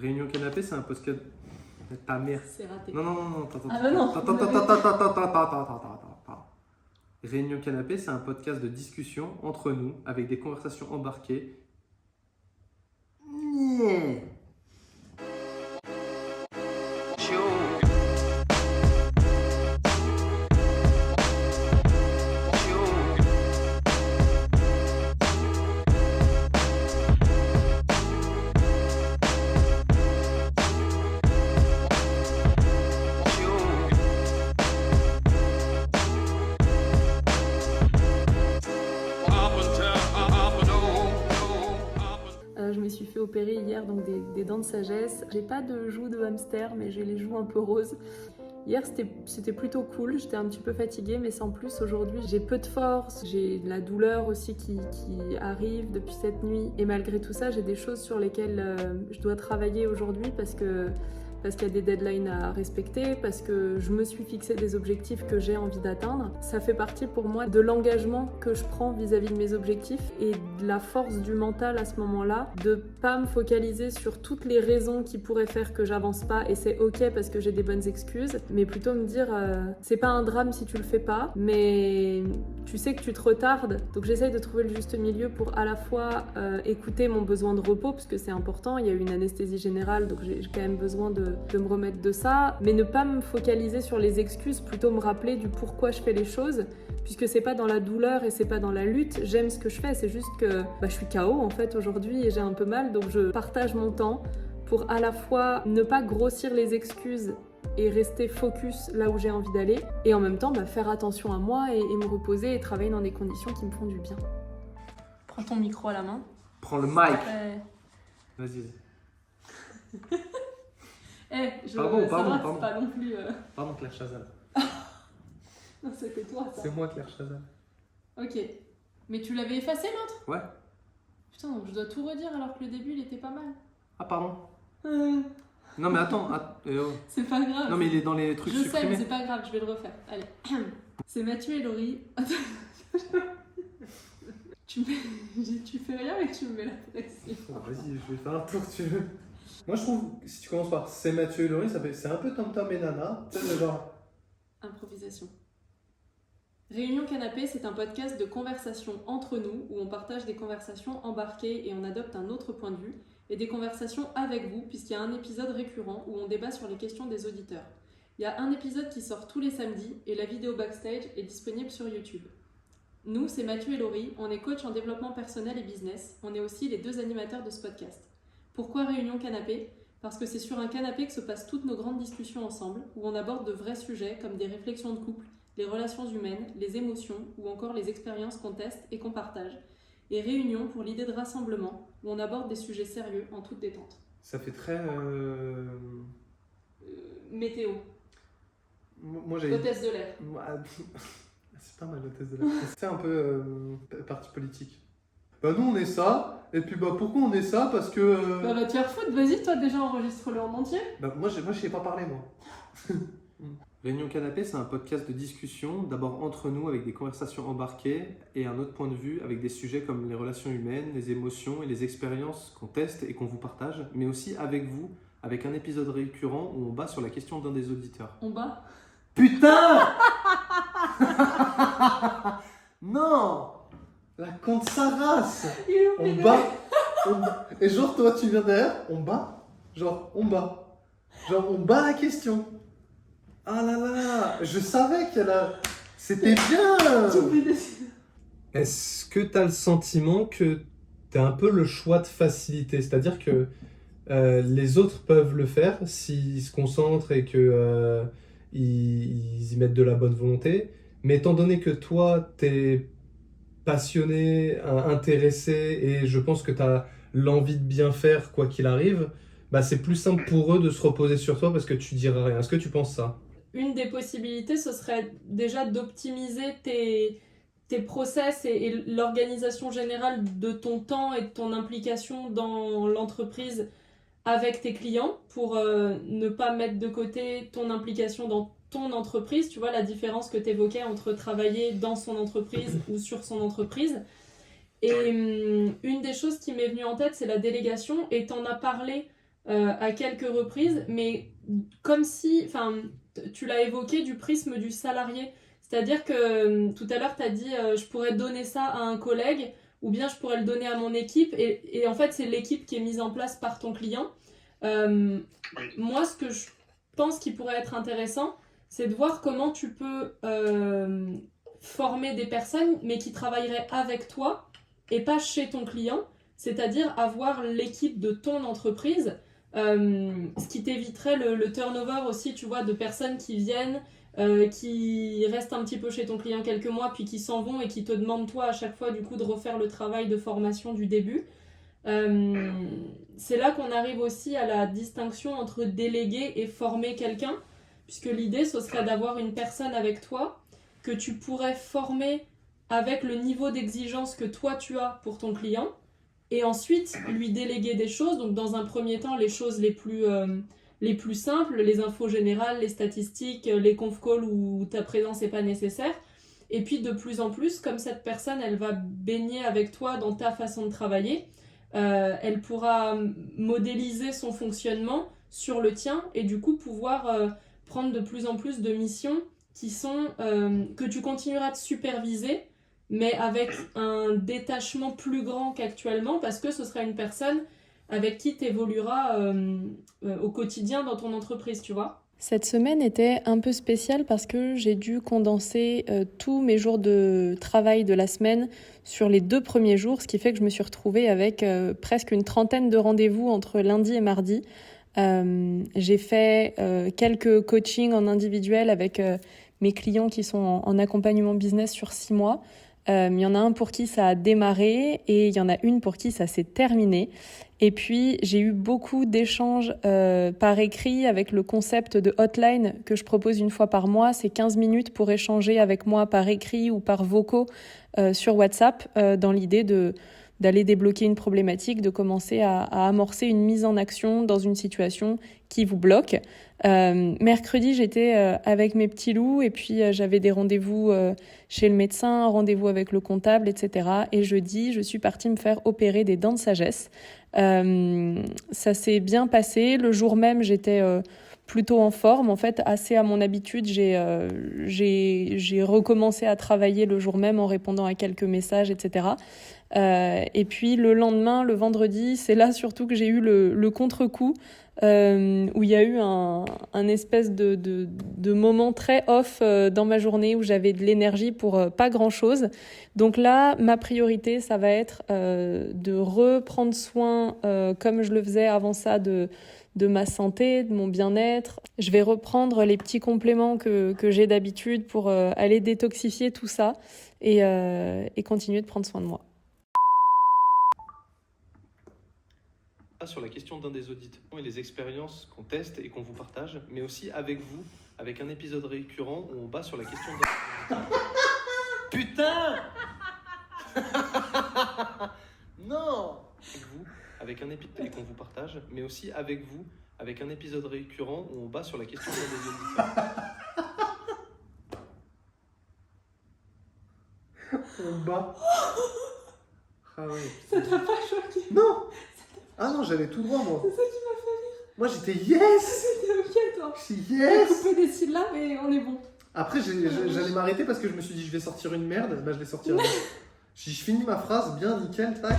Réunion Canapé, c'est un podcast. Ta mère. C'est raté. Non. Ah bah non. Réunion Canapé, c'est un podcast de discussion entre nous avec des conversations embarquées. Je me suis fait opérer hier, donc des dents de sagesse. J'ai pas de joues de hamster, mais j'ai les joues un peu roses. Hier, c'était plutôt cool. J'étais un petit peu fatiguée, mais sans plus. Aujourd'hui, j'ai peu de force. J'ai de la douleur aussi qui arrive depuis cette nuit. Et malgré tout ça, j'ai des choses sur lesquelles je dois travailler aujourd'hui parce qu'il y a des deadlines à respecter, parce que je me suis fixé des objectifs que j'ai envie d'atteindre. Ça fait partie pour moi de l'engagement que je prends vis-à-vis de mes objectifs et de la force du mental à ce moment-là, de pas me focaliser sur toutes les raisons qui pourraient faire que j'avance pas, et c'est ok parce que j'ai des bonnes excuses, mais plutôt me dire c'est pas un drame si tu le fais pas, mais tu sais que tu te retardes, donc j'essaye de trouver le juste milieu pour à la fois écouter mon besoin de repos, parce que c'est important, il y a eu une anesthésie générale, donc j'ai quand même besoin de me remettre de ça, mais ne pas me focaliser sur les excuses, plutôt me rappeler du pourquoi je fais les choses, puisque c'est pas dans la douleur et c'est pas dans la lutte, j'aime ce que je fais, c'est juste que je suis KO en fait aujourd'hui et j'ai un peu mal, donc je partage mon temps pour à la fois ne pas grossir les excuses et rester focus là où j'ai envie d'aller, et en même temps faire attention à moi et me reposer et travailler dans des conditions qui me font du bien. Prends ton micro à la main. Prends le mic. Vas-y. Pardon. C'est pas non plus... Pardon, Claire Chazal. Non, c'était toi, ça. C'est moi, Claire Chazal. Ok. Mais tu l'avais effacé, l'autre? Ouais. Putain, donc je dois tout redire alors que le début, il était pas mal. Ah, pardon. Non, mais attends. C'est pas grave. Non, mais il est dans les trucs je sais, supprimés. mais c'est pas grave, je vais le refaire. Allez. C'est Mathieu et Laurie. Tu fais rien et tu me mets la pression. Vas-y, je vais faire un tour si tu veux. Moi, je trouve, si tu commences par c'est Mathieu et Laurie, c'est un peu Tom Tom et Nana. Tu sais, genre. Improvisation. Réunion Canapé, c'est un podcast de conversation entre nous où on partage des conversations embarquées et on adopte un autre point de vue, et des conversations avec vous, puisqu'il y a un épisode récurrent où on débat sur les questions des auditeurs. Il y a un épisode qui sort tous les samedis et la vidéo backstage est disponible sur YouTube. Nous, c'est Mathieu et Laurie, on est coach en développement personnel et business. On est aussi les deux animateurs de ce podcast. Pourquoi Réunion Canapé ? Parce que c'est sur un canapé que se passent toutes nos grandes discussions ensemble, où on aborde de vrais sujets comme des réflexions de couple, les relations humaines, les émotions ou encore les expériences qu'on teste et qu'on partage. Et Réunion pour l'idée de rassemblement, où on aborde des sujets sérieux en toute détente. Ça fait très. Météo. Moi, j'ai. Hôtesse de l'air. C'est pas mal, l'hôtesse de l'air. C'est un peu parti politique. Nous on est ça, et puis pourquoi on est ça? Parce que. Va te faire foutre, vas-y, toi déjà enregistre-le en entier. Moi je sais pas parler, moi. Réunion Canapé, c'est un podcast de discussion, d'abord entre nous avec des conversations embarquées et un autre point de vue avec des sujets comme les relations humaines, les émotions et les expériences qu'on teste et qu'on vous partage, mais aussi avec vous, avec un épisode récurrent où on bat sur la question d'un des auditeurs. On bat? Putain. Non. La con de sa race. On bat. Et genre toi tu viens derrière, on bat. Genre on bat. Genre on bat la question. Ah là là, je savais qu'elle a... C'était bien. Est-ce que tu as le sentiment que tu as un peu le choix de facilité? C'est-à-dire que les autres peuvent le faire s'ils se concentrent et qu'ils y mettent de la bonne volonté. Mais étant donné que toi, tu es passionné, intéressé, et je pense que tu as l'envie de bien faire quoi qu'il arrive, c'est plus simple pour eux de se reposer sur toi parce que tu diras rien. Est-ce que tu penses ça? Une des possibilités, ce serait déjà d'optimiser tes process et l'organisation générale de ton temps et de ton implication dans l'entreprise avec tes clients pour ne pas mettre de côté ton implication dans ton entreprise. Tu vois la différence que tu évoquais entre travailler dans son entreprise ou sur son entreprise. Et une des choses qui m'est venue en tête, c'est la délégation, et t'en as parlé à quelques reprises, mais comme si, enfin, tu l'as évoqué du prisme du salarié. C'est-à-dire que tout à l'heure, tu as dit je pourrais donner ça à un collègue ou bien je pourrais le donner à mon équipe. Et en fait, c'est l'équipe qui est mise en place par ton client. Moi, ce que je pense qui pourrait être intéressant, c'est de voir comment tu peux former des personnes, mais qui travailleraient avec toi et pas chez ton client. C'est-à-dire avoir l'équipe de ton entreprise, ce qui t'éviterait le turnover aussi, tu vois, de personnes qui viennent, qui restent un petit peu chez ton client quelques mois, puis qui s'en vont et qui te demandent toi à chaque fois du coup de refaire le travail de formation du début. C'est là qu'on arrive aussi à la distinction entre déléguer et former quelqu'un, puisque l'idée ce serait d'avoir une personne avec toi que tu pourrais former avec le niveau d'exigence que toi tu as pour ton client, et ensuite lui déléguer des choses. Donc dans un premier temps, les choses les plus simples, les infos générales, les statistiques, les conf calls où ta présence n'est pas nécessaire. Et puis de plus en plus, comme cette personne, elle va baigner avec toi dans ta façon de travailler, elle pourra modéliser son fonctionnement sur le tien et du coup pouvoir prendre de plus en plus de missions qui sont que tu continueras de superviser, mais avec un détachement plus grand qu'actuellement, parce que ce sera une personne avec qui tu évolueras au quotidien dans ton entreprise, tu vois. Cette semaine était un peu spéciale parce que j'ai dû condenser tous mes jours de travail de la semaine sur les 2 premiers jours, ce qui fait que je me suis retrouvée avec presque une trentaine de rendez-vous entre lundi et mardi. J'ai fait quelques coachings en individuel avec mes clients qui sont en accompagnement business sur 6 mois. Il y en a un pour qui ça a démarré et il y en a une pour qui ça s'est terminé. Et puis, j'ai eu beaucoup d'échanges par écrit avec le concept de hotline que je propose une fois par mois. C'est 15 minutes pour échanger avec moi par écrit ou par vocaux sur WhatsApp dans l'idée d'aller débloquer une problématique, de commencer à amorcer une mise en action dans une situation qui vous bloque. Mercredi, j'étais avec mes petits loups et puis j'avais des rendez-vous chez le médecin, rendez-vous avec le comptable, etc. Et jeudi, je suis partie me faire opérer des dents de sagesse. Ça s'est bien passé. Le jour même, j'étais plutôt en forme. En fait, assez à mon habitude, j'ai recommencé à travailler le jour même en répondant à quelques messages, etc. Et puis le lendemain, le vendredi, c'est là surtout que j'ai eu le contre-coup où il y a eu un espèce de moment très off dans ma journée où j'avais de l'énergie pour pas grand-chose. Donc là, ma priorité, ça va être de reprendre soin, comme je le faisais avant ça, de ma santé, de mon bien-être. Je vais reprendre les petits compléments que j'ai d'habitude pour aller détoxifier tout ça et continuer de prendre soin de moi. Sur la question d'un des auditeurs et les expériences qu'on teste et qu'on vous partage, mais aussi avec vous, avec un épisode récurrent où on bat sur la question d'un... Putain. Non. Avec vous, avec un épisode qu'on vous partage, mais aussi avec vous, avec un épisode récurrent où on bat sur la question d'un des auditeurs. On bat. Ah ouais. Ça t'a pas choqué? Non. Ah non, j'allais tout droit, moi. C'est ça qui m'a fait rire. Moi, j'étais yes. C'était ok, toi. Je suis yes. T'as coupé des syllabes et on est bon. Après, j'allais m'arrêter parce que je me suis dit, je vais sortir une merde. Bah, je l'ai sorti. Je finis ma phrase, bien, nickel, tac.